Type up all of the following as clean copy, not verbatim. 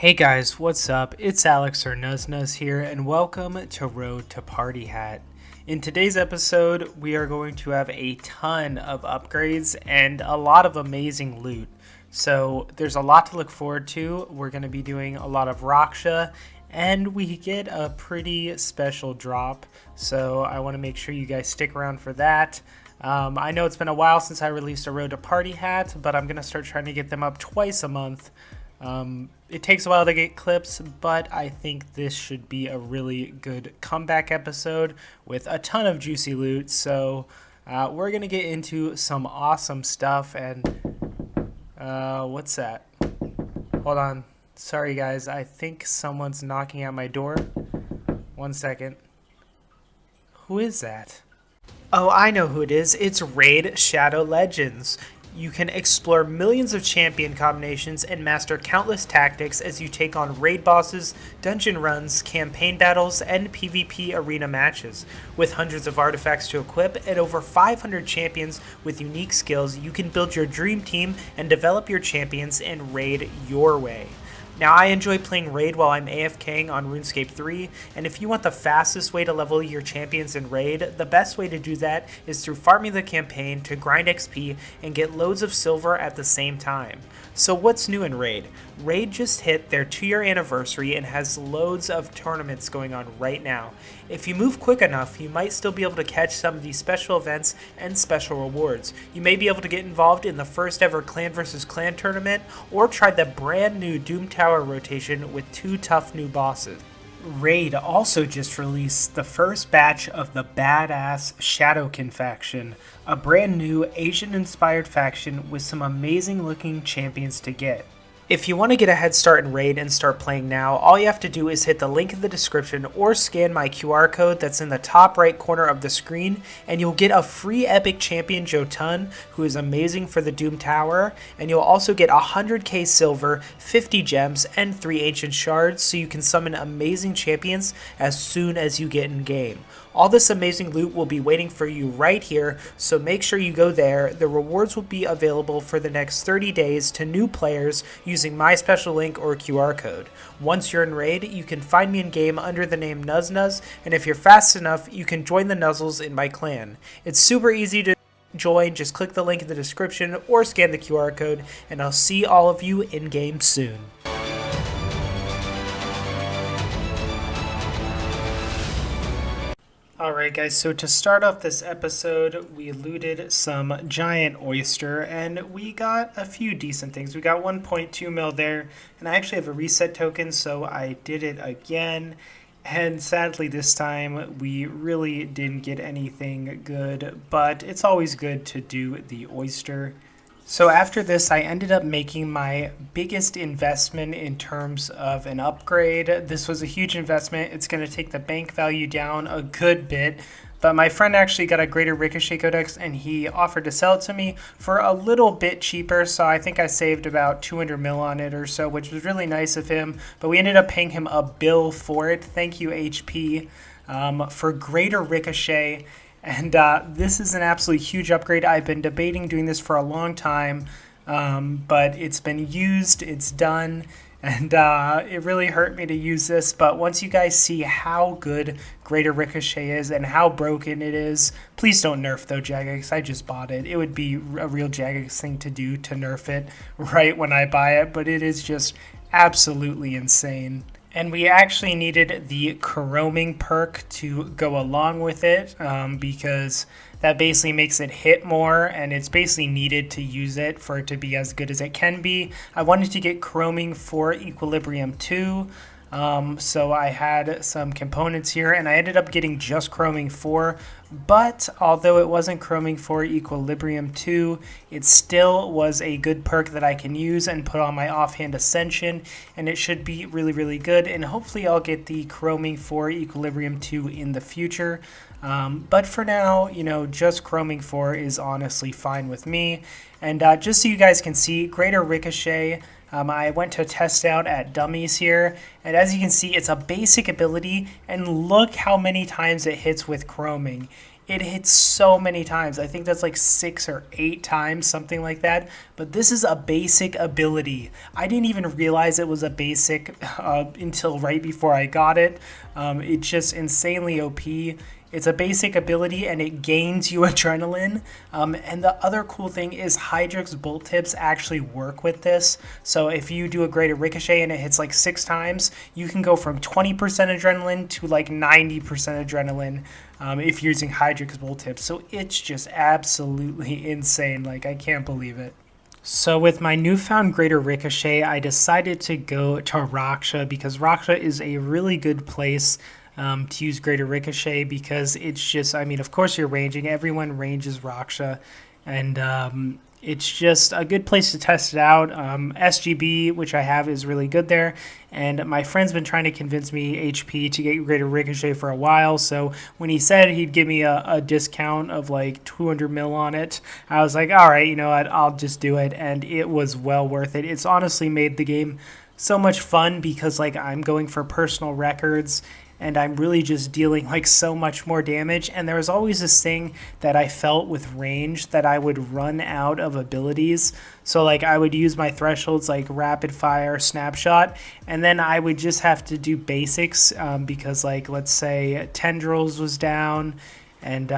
Hey guys, what's up? It's Alex or Nuzz here, and welcome to Road to Partyhat. In today's episode, we are going to have a ton of upgrades and a lot of amazing loot. So there's a lot to look forward to. We're going to be doing a lot of Raksha, and we get a pretty special drop. So I want to make sure you guys stick around for that. I know it's been a while since I released a Road to Partyhat, but I'm going to start trying to get them up twice a month. It takes a while to get clips, but I think this should be a really good comeback episode with a ton of juicy loot. So we're going to get into some awesome stuff. And what's that? Hold on. Sorry, guys. I think someone's knocking at my door. 1 second. Who is that? Oh, I know who it is. It's Raid Shadow Legends. You can explore millions of champion combinations and master countless tactics as you take on raid bosses, dungeon runs, campaign battles, and PvP arena matches. With hundreds of artifacts to equip and over 500 champions with unique skills, you can build your dream team and develop your champions and raid your way. Now, I enjoy playing Raid while I'm AFKing on Runescape 3, and if you want the fastest way to level your champions in Raid, the best way to do that is through farming the campaign to grind XP and get loads of silver at the same time. So what's new in Raid? Raid just hit their 2-year anniversary and has loads of tournaments going on right now. If you move quick enough, you might still be able to catch some of these special events and special rewards. You may be able to get involved in the first ever clan versus clan tournament, or try the brand new Doom Tower rotation with 2 tough new bosses. Raid also just released the first batch of the badass Shadowkin faction, a brand new Asian-inspired faction with some amazing looking champions to get. If you want to get a head start in Raid and start playing now, all you have to do is hit the link in the description or scan my QR code that's in the top right corner of the screen, and you'll get a free epic champion Jotun, who is amazing for the Doom Tower, and you'll also get 100k silver, 50 gems, and 3 ancient shards so you can summon amazing champions as soon as you get in game. All this amazing loot will be waiting for you right here, so make sure you go there. The rewards will be available for the next 30 days to new players using my special link or QR code. Once you're in Raid, you can find me in game under the name Nuzz, and if you're fast enough, you can join the Nuzzles in my clan. It's super easy to join, just click the link in the description or scan the QR code, and I'll see all of you in game soon. Alright guys, so to start off this episode, we looted some giant oyster, and we got a few decent things. We got 1.2 mil there, and I actually have a reset token, so I did it again. And sadly this time, we really didn't get anything good, but it's always good to do the oyster. So after this, I ended up making my biggest investment in terms of an upgrade. This was a huge investment. It's going to take the bank value down a good bit. But my friend actually got a greater Ricochet Codex, and he offered to sell it to me for a little bit cheaper. So I think I saved about 200 mil on it or so, which was really nice of him. But we ended up paying him a bill for it. Thank you, HP, for greater Ricochet. And this is an absolutely huge upgrade. I've been debating doing this for a long time, but it's been used, it's done, and it really hurt me to use this. But once you guys see how good Greater Ricochet is and how broken it is, please don't nerf though, Jagex. I just bought it. It would be a real Jagex thing to do to nerf it right when I buy it, but it is just absolutely insane. And we actually needed the chroming perk to go along with it because that basically makes it hit more, and it's basically needed to use it for it to be as good as it can be. I wanted to get chroming for Equilibrium 2. So I had some components here, and I ended up getting just chroming 4, but although it wasn't chroming 4 Equilibrium 2, it still was a good perk that I can use and put on my offhand Ascension, and it should be really, really good, and hopefully I'll get the chroming 4 Equilibrium 2 in the future. But for now, you know, just chroming 4 is honestly fine with me. And just so you guys can see, Greater Ricochet, I went to test out at Dummies here, and as you can see, it's a basic ability, and look how many times it hits with chroming. It hits so many times. I think that's like 6 or 8 times, something like that. But this is a basic ability. I didn't even realize it was a basic until right before I got it. It's just insanely OP. It's a basic ability and it gains you adrenaline. And the other cool thing is Hydrix bolt tips actually work with this. So if you do a greater ricochet and it hits like 6 times, you can go from 20% adrenaline to like 90% adrenaline if you're using Hydrix bolt tips. So it's just absolutely insane. Like, I can't believe it. So with my newfound greater ricochet, I decided to go to Raksha because Raksha is a really good place to use greater ricochet because it's just, I mean, of course you're ranging. Everyone ranges Raksha, and it's just a good place to test it out. SGB, which I have, is really good there, and my friend's been trying to convince me HP to get greater ricochet for a while, so when he said he'd give me a discount of like 200 mil on it, I was like, all right, you know what, I'll just do it, and it was well worth it. It's honestly made the game so much fun because like I'm going for personal records and I'm really just dealing like so much more damage. And there was always this thing that I felt with range that I would run out of abilities. So like I would use my thresholds like rapid fire, snapshot, and then I would just have to do basics because like let's say tendrils was down and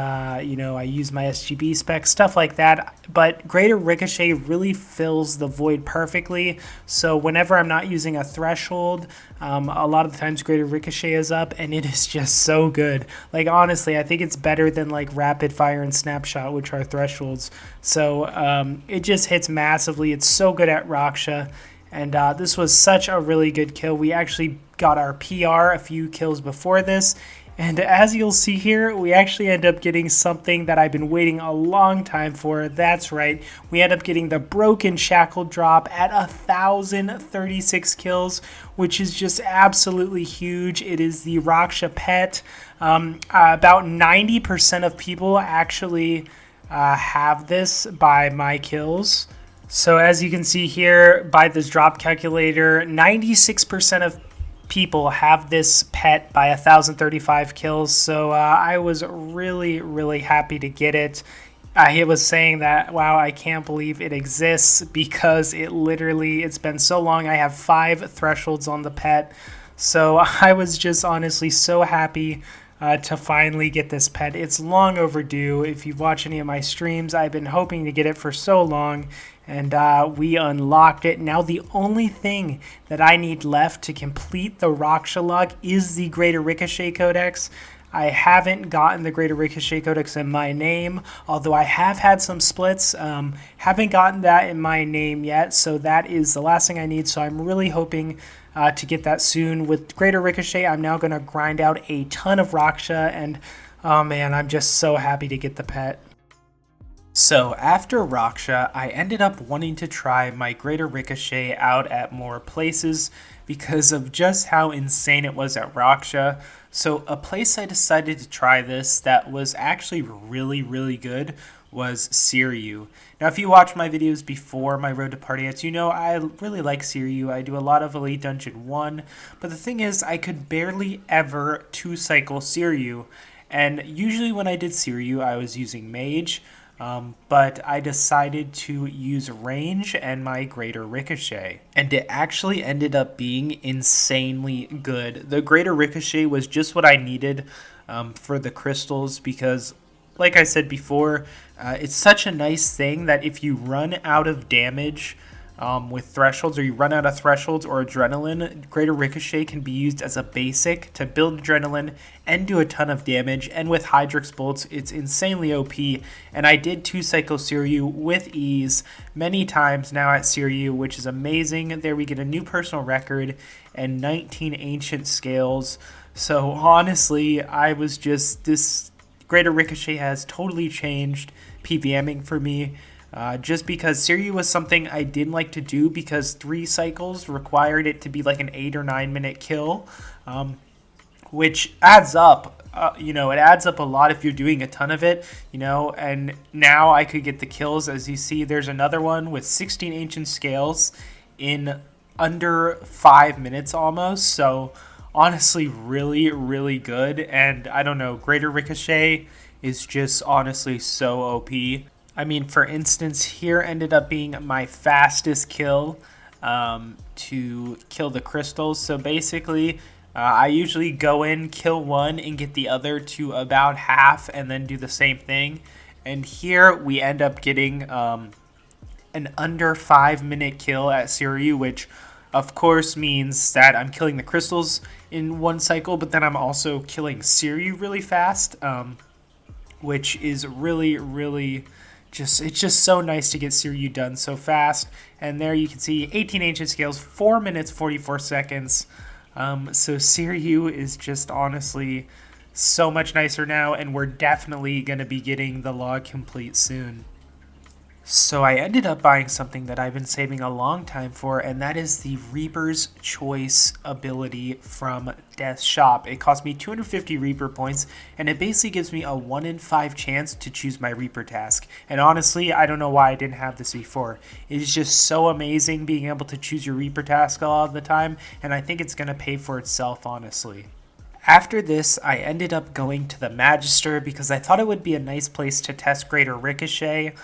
you know, I use my SGB spec, stuff like that. But greater ricochet really fills the void perfectly. So whenever I'm not using a threshold, a lot of the times greater ricochet is up, and it is just so good. Like honestly, I think it's better than like rapid fire and snapshot, which are thresholds. So it just hits massively. It's so good at Raksha. And this was such a really good kill. We actually got our PR a few kills before this. And as you'll see here, we actually end up getting something that I've been waiting a long time for. That's right. We end up getting the Broken Shackle drop at 1,036 kills, which is just absolutely huge. It is the Raksha pet. About 90% of people actually have this by my kills. So as you can see here by this drop calculator, 96% of people have this pet by 1,035 kills. So I was really happy to get it. It was saying that, wow, I can't believe it exists because it's been so long. I have 5 thresholds on the pet. So I was just honestly so happy to finally get this pet. It's long overdue. If you've watched any of my streams, I've been hoping to get it for so long, and we unlocked it. Now the only thing that I need left to complete the Raksha log is the Greater Ricochet Codex. I haven't gotten the Greater Ricochet Codex in my name, although I have had some splits. Haven't gotten that in my name yet, so that is the last thing I need. So I'm really hoping to get that soon. With Greater Ricochet, I'm now going to grind out a ton of Raksha, and oh man, I'm just so happy to get the pet. So after Raksha, I ended up wanting to try my Greater Ricochet out at more places because of just how insane it was at Raksha. So a place I decided to try this that was actually really good was Siryu. Now if you watched my videos before my Road to Partyhat, you know I really like Siryu. I do a lot of Elite Dungeon 1, but the thing is I could barely ever 2-cycle Siryu, and usually when I did Siryu I was using Mage, but I decided to use range and my Greater Ricochet, and it actually ended up being insanely good. The Greater Ricochet was just what I needed for the crystals because, like I said before, it's such a nice thing that if you run out of damage with thresholds, or you run out of thresholds or adrenaline, Greater Ricochet can be used as a basic to build adrenaline and do a ton of damage. And with Hydrix bolts, it's insanely OP. And I did 2-cycle Siryu with ease many times now at Siryu, which is amazing. There we get a new personal record and 19 ancient scales. So honestly, I was just, this Greater Ricochet has totally changed PVMing for me. Just because Siryu was something I didn't like to do because 3 cycles required it to be like an 8 or 9 minute kill, which adds up. You know, it adds up a lot if you're doing a ton of it, you know, and now I could get the kills. As you see, there's another one with 16 ancient scales in under 5 minutes almost. So honestly, really good. And I don't know, Greater Ricochet is just honestly so OP. I mean, for instance, here ended up being my fastest kill to kill the crystals. So basically, I usually go in, kill one, and get the other to about half, and then do the same thing. And here we end up getting an under 5-minute kill at Siryu, which of course means that I'm killing the crystals in one cycle, but then I'm also killing Siryu really fast, which is really it's just so nice to get Siryu done so fast. And there you can see 18 ancient scales, 4 minutes 44 seconds. So Siryu is just honestly so much nicer now, and we're definitely going to be getting the log complete soon. So I ended up buying something that I've been saving a long time for, and that is the Reaper's Choice ability from Death's Shop. It cost me 250 Reaper points, and it basically gives me a 1 in 5 chance to choose my Reaper task. And honestly, I don't know why I didn't have this before. It is just so amazing being able to choose your Reaper task a lot of the time, and I think it's going to pay for itself, honestly. After this, I ended up going to the Magister because I thought it would be a nice place to test Greater Ricochet,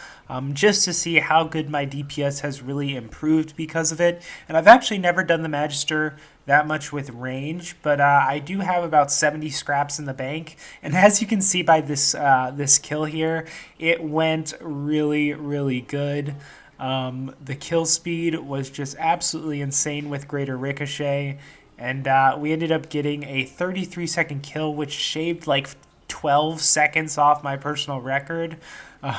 just to see how good my DPS has really improved because of it. And I've actually never done the Magister that much with range, but I do have about 70 scraps in the bank. And as you can see by this this kill here, it went really good. The kill speed was just absolutely insane with Greater Ricochet. And we ended up getting a 33-second kill, which shaved like 12 seconds off my personal record,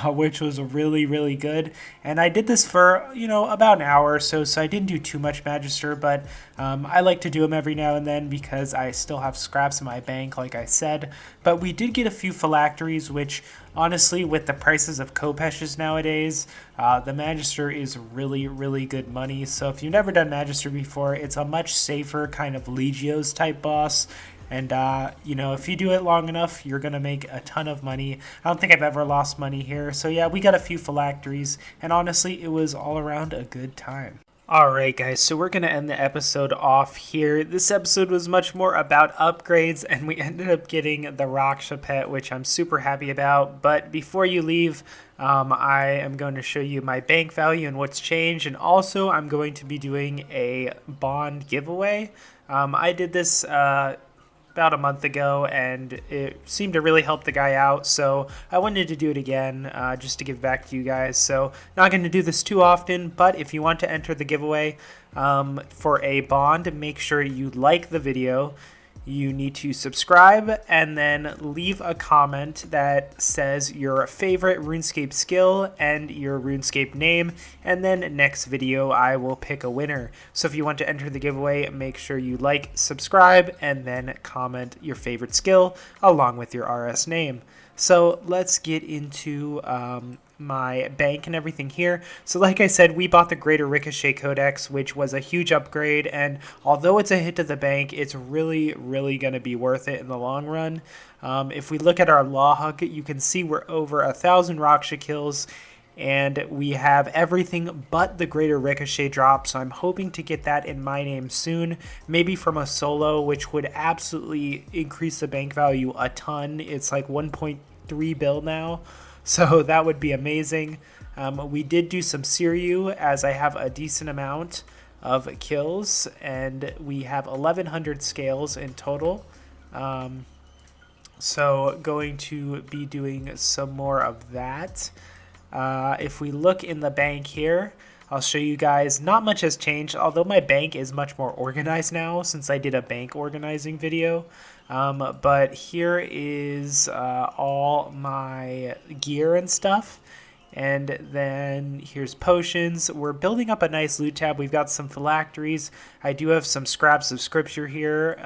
which was really good. And I did this for, about an hour or so, so I didn't do too much Magister, but I like to do them every now and then because I still have scraps in my bank, like I said. But we did get a few phylacteries, which honestly, with the prices of Kopeshes nowadays, the Magister is really good money. So if you've never done Magister before, it's a much safer kind of Legios type boss. And, if you do it long enough, you're going to make a ton of money. I don't think I've ever lost money here. So, yeah, we got a few phylacteries. And honestly, it was all around a good time. Alright guys, so we're going to end the episode off here. This episode was much more about upgrades, and we ended up getting the Raksha pet, which I'm super happy about. But before you leave, I am going to show you my bank value and what's changed, and also I'm going to be doing a bond giveaway. I did this about a month ago, and it seemed to really help the guy out, so I wanted to do it again just to give back to you guys. So not going to do this too often, but if you want to enter the giveaway for a bond, make sure you like the video. You need to subscribe and then leave a comment that says your favorite RuneScape skill and your RuneScape name, and then next video I will pick a winner. So if you want to enter the giveaway, make sure you like, subscribe, and then comment your favorite skill along with your RS name. So let's get into my bank and everything here. So like I said, we bought the Greater Ricochet Codex, which was a huge upgrade, and although it's a hit to the bank, it's really going to be worth it in the long run. If we look at our log, you can see we're over 1,000 Raksha kills, and we have everything but the Greater Ricochet drop, so I'm hoping to get that in my name soon, maybe from a solo, which would absolutely increase the bank value a ton. It's like 1.3 bill now. So that would be amazing. We did do some Siryu, as I have a decent amount of kills, and we have 1,100 scales in total. So going to be doing some more of that. If we look in the bank here, I'll show you guys, not much has changed, although my bank is much more organized now since I did a bank organizing video. But here is all my gear and stuff. And then here's potions. We're building up a nice loot tab. We've got some phylacteries. I do have some scraps of scripture here.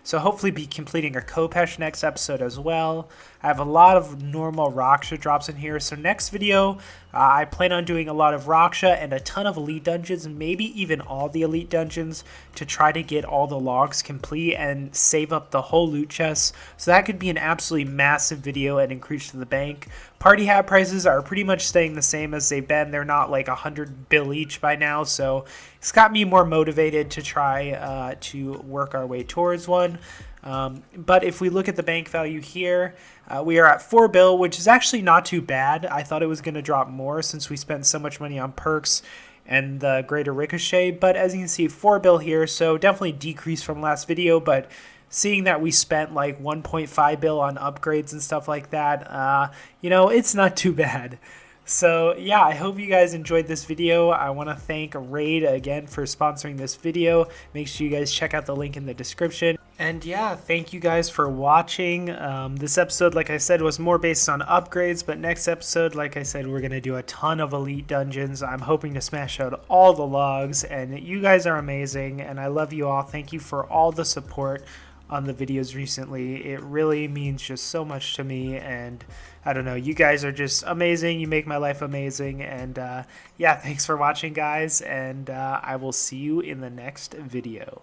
So hopefully be completing a Kopesh next episode as well. I have a lot of normal Raksha drops in here. So next video, I plan on doing a lot of Raksha and a ton of elite dungeons, maybe even all the elite dungeons, to try to get all the logs complete and save up the whole loot chest. So that could be an absolutely massive video and increase to the bank. Party hat prices are pretty much much staying the same as they've been. They're not like 100 bill each by now, so it's got me more motivated to try to work our way towards one. But if we look at the bank value here, we are at 4 bill, which is actually not too bad. I thought it was going to drop more since we spent so much money on perks and the greater ricochet, but as you can see, 4 bill here, so definitely decreased from last video, but seeing that we spent like 1.5 bill on upgrades and stuff like that, you know, it's not too bad. So yeah, I hope you guys enjoyed this video. I want to thank Raid again for sponsoring this video. Make sure you guys check out the link in the description. And yeah, thank you guys for watching. This episode, like I said, was more based on upgrades, but next episode, like I said, we're going to do a ton of elite dungeons. I'm hoping to smash out all the logs, and you guys are amazing, and I love you all. Thank you for all the support on the videos recently. It really means just so much to me, and I don't know, you guys are just amazing. You make my life amazing, and yeah, thanks for watching, guys, and I will see you in the next video.